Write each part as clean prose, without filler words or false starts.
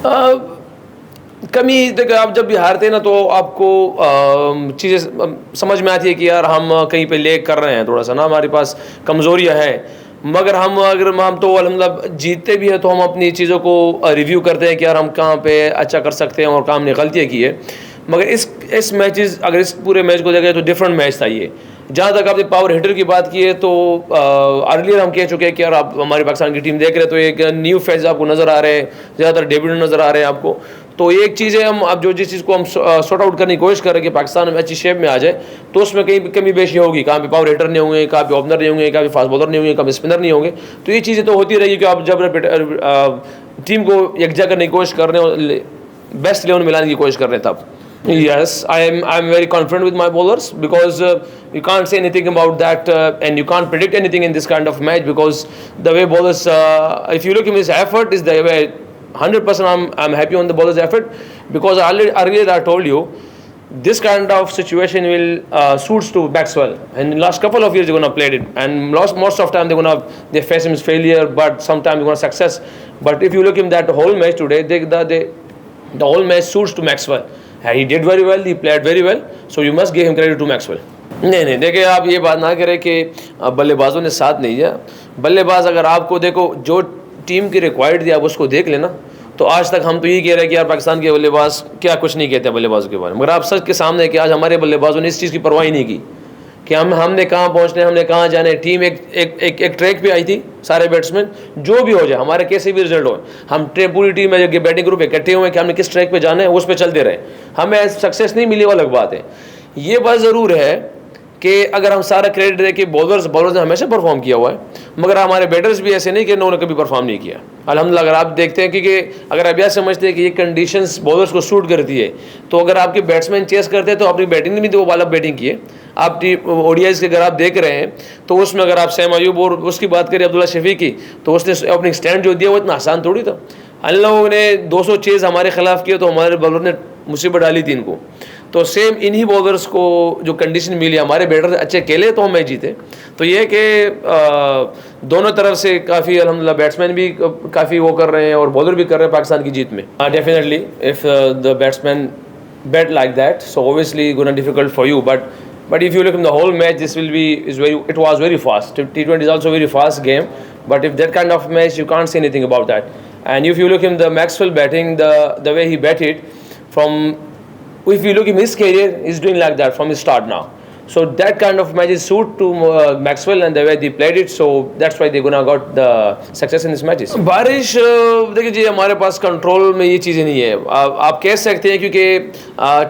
कमी देखिए, आप जब भी हारते हैं ना तो आपको चीज़ें समझ में आती है कि यार हम कहीं पे लेग कर रहे हैं, थोड़ा सा ना हमारे पास कमज़ोरियाँ हैं। मगर अगर हम तो अल्हम्दुलिल्लाह जीतते भी हैं तो हम अपनी चीज़ों को रिव्यू करते हैं कि यार हम कहाँ पे अच्छा कर सकते हैं और कहाँ हमने गलतियाँ की है। मगर इस मैचेस, अगर इस पूरे मैच को देखें तो डिफरेंट मैच था ये। जहाँ तक आपने पावर हिटर की बात की है तो अर्लियर हम कह चुके हैं कि यार आप हमारी पाकिस्तान की टीम देख रहे हैं तो एक न्यू फेस आपको नज़र आ रहे हैं, ज़्यादातर डेब्यूटेंट नज़र आ रहे हैं आपको। तो एक चीज़ है, हम अब जो जिस चीज़ को हम सॉर्ट आउट करने की कोशिश कर रहे हैं कि पाकिस्तान में अच्छी शेप में आ जाए, तो उसमें कहीं कमी बेशी होगी। कहाँ पे पावर हिटर नहीं होंगे, कहाँ पे ओपनर नहीं होंगे, कहाँ पे फास्ट बॉलर नहीं होंगे, कहाँ पे स्पिनर नहीं होंगे। तो ये चीज़ें तो होती रहेगी कि आप जब टीम को यकजा करने की कोशिश कर रहे हो, बेस्ट 11 मिलाने की कोशिश कर रहे हैं तब। Yes, I'm very confident with my bowlers because you can't say anything about that and you can't predict anything in this kind of match because the way bowlers, if you look at his effort, is the way 100% I'm happy on the bowlers' effort because earlier I told you this kind of situation will suits to Maxwell, and in the last couple of years they're gonna play it, and most of time they face him as failure, but sometimes they're gonna success. But if you look at that whole match today, the whole match suits to Maxwell. He did very well, he played very well, so you must give him credit to Maxwell. नहीं देखिए, आप ये बात ना करें कि बल्लेबाजों ने साथ नहीं दिया। बल्लेबाज अगर आपको देखो जो टीम की रिक्वायर्ड थी आप उसको देख लेना, तो आज तक हम तो यही कह रहे हैं कि यार पाकिस्तान के बल्लेबाज क्या कुछ नहीं कहते बल्लेबाजों के बारे में। मगर आप सच के सामने है कि आज हमारे बल्लेबाजों ने इस चीज़ की परवाह ही नहीं की कि हमने कहाँ पहुँचना है, हमने कहाँ जाना है। टीम एक ट्रैक पे आई थी, सारे बैट्समैन जो भी हो जाए, हमारे कैसे भी रिजल्ट हो, हम पूरी टीम में जो बैटिंग ग्रुप इकट्ठे हुए कि हमने किस ट्रैक पे जाना है उस पर चलते रहे। हमें सक्सेस नहीं मिली वो अलग बात है। ये बात ज़रूर है कि अगर हम सारा क्रेडिट दें कि बॉलर्स ने हमेशा परफॉर्म किया हुआ है, मगर हमारे बैटर्स भी ऐसे नहीं कि उन्होंने कभी परफॉर्म नहीं किया अल्हम्दुलिल्लाह। अगर आप देखते हैं कि अगर आप यह समझते हैं कि ये कंडीशंस बॉलर्स को सूट करती है, तो अगर आपके बैट्समैन चेस करते हैं तो अपनी बैटिंग में भी तो वो वाला बैटिंग किए। आप ओडीआईज़ के अगर आप देख रहे हैं तो उसमें अगर आप सैम अयूब और उसकी बात करें अब्दुल्ला शफी की, तो उसने अपनी स्टैंड जो दिया वो इतना आसान थोड़ी था। अन लोगों ने 200 चेज़ हमारे खिलाफ किए तो हमारे बॉलर ने मुसीबत डाली थी इनको। तो सेम इन्हीं बॉलर्स को जो कंडीशन मिली, हमारे बैटर अच्छे खेले तो हम मैच जीते। तो ये कि दोनों तरफ से काफ़ी अल्हम्दुलिल्लाह बैट्समैन भी काफ़ी वो कर रहे हैं और बॉलर भी कर रहे हैं पाकिस्तान की जीत में। Definitely if the batsman bet like that, so obviously gonna difficult for you, but if you look in the whole match, it was very fast. T20 is also very fast game, but if that kind of match, you can't say anything about that. And if you look in the Maxwell batting, the way he batted if you look in his career, he's doing like that from his start now. So that kind of matches suit to Maxwell and the way they played it, so that's why they're gonna got the success in these matches. बारिश देखिए जी, हमारे पास control में ये चीज़ें नहीं है। आप कह सकते हैं क्योंकि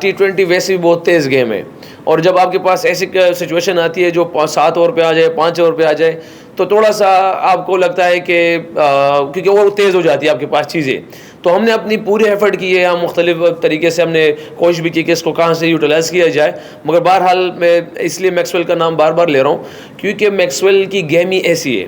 T20 वैसे भी बहुत तेज़ गेम है, और जब आपके पास ऐसी सिचुएशन आती है जो 7 ओवर पे आ जाए, 5 ओवर पे आ जाए, तो थोड़ा सा आपको लगता है कि क्योंकि और तेज़ हो जाती है आपके पास चीज़ें। तो हमने अपनी पूरी एफर्ट की है, हम मुख्तलिफ तरीके से हमने कोशिश भी की कि इसको कहाँ से यूटिलाइज़ किया जाए। मगर बहरहाल मैं इसलिए मैक्सवेल का नाम बार बार ले रहा हूँ क्योंकि मैक्सवेल की गेम ही ऐसी है,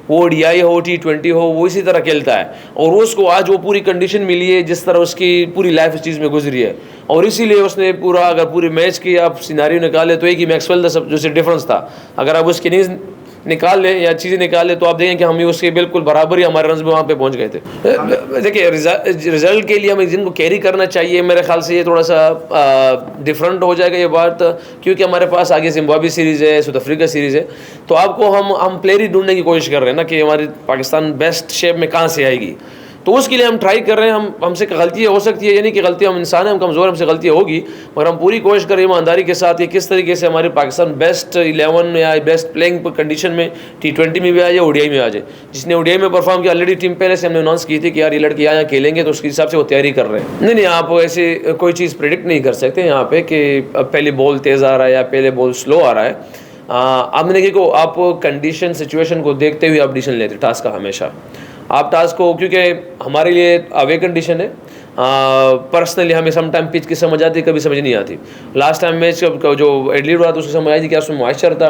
वो ODI हो, T20 हो, वो इसी तरह खेलता है, और उसको आज वो पूरी कंडीशन मिली है जिस तरह उसकी पूरी लाइफ इस चीज़ में गुजरी है, और इसीलिए उसने अगर पूरे मैच की आप सिनारियो निकाले तो एक ही मैक्सवेल का सब जो डिफरेंस था। अगर आप उसकी नींद निकाल लें या चीज़ें निकाल लें तो आप देखें कि हम उसके बिल्कुल बराबर ही हमारे रन्स में वहाँ पे पहुँच गए थे। देखिए, रिजल्ट के लिए हमें जिनको कैरी करना चाहिए, मेरे ख्याल से ये थोड़ा सा डिफरेंट हो जाएगा ये बात, क्योंकि हमारे पास आगे जिम्बाब्वे सीरीज़ है, साउथ अफ्रीका सीरीज़ है। तो आपको हम प्लेयर ही ढूंढने की कोशिश कर रहे हैं ना कि हमारी पाकिस्तान बेस्ट शेप में कहाँ से आएगी। तो उसके लिए हम ट्राई कर रहे हैं। हमसे गलतियाँ हो सकती है, यानी कि गलतियाँ, हम इंसान हैं, हम कमज़ोर, हमसे गलतियाँ होगी, मगर हम पूरी कोशिश करें ईमानदारी के साथ कि किस तरीके से हमारे पाकिस्तान बेस्ट 11 या बेस्ट प्लेइंग कंडीशन में T20 में भी आ जाए, ODI में आ जाए। जिसने ODI में परफॉर्म किया, ऑलरेडी टीम पहले से हमने अनाउंस की थी कि यार ये लड़के यहाँ खेलेंगे, तो उसके हिसाब से वो तैयारी कर रहे हैं। नहीं, आप ऐसे कोई चीज़ प्रेडिक्ट नहीं कर सकते यहाँ पे कि पहले बॉल तेज़ आ रहा है या पहले बॉल स्लो आ रहा है। आपने देखो, आप कंडीशन सिचुएशन को देखते हुए आप डिसीजन लेते टास्क का हमेशा। आप टास्क को, क्योंकि हमारे लिए अवे कंडीशन है, पर्सनली हमें सम टाइम पिच की समझ आती, कभी समझ नहीं आती। लास्ट टाइम मैच जो एडलीड हुआ तो उसको समझ आई थी कि उसमें मॉइस्चर था,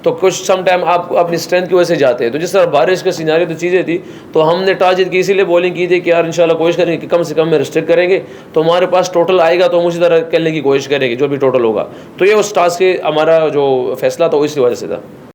तो कुछ सम टाइम आप अपनी स्ट्रेंथ की वजह से जाते हैं। तो जिस तरह बारिश का सिनारियो तो चीज़ें थी, तो हमने टॉस जीत की इसीलिए बॉलिंग की थी कि यार इंशाल्लाह कोशिश करेंगे कि कम से कम में रिस्ट्रिक्ट करेंगे, तो हमारे पास टोटल आएगा तो हम उसी तरह खेलने की कोशिश करेंगे जो भी टोटल होगा। तो ये उस टास्क के हमारा जो फैसला था वो इसी वजह से था।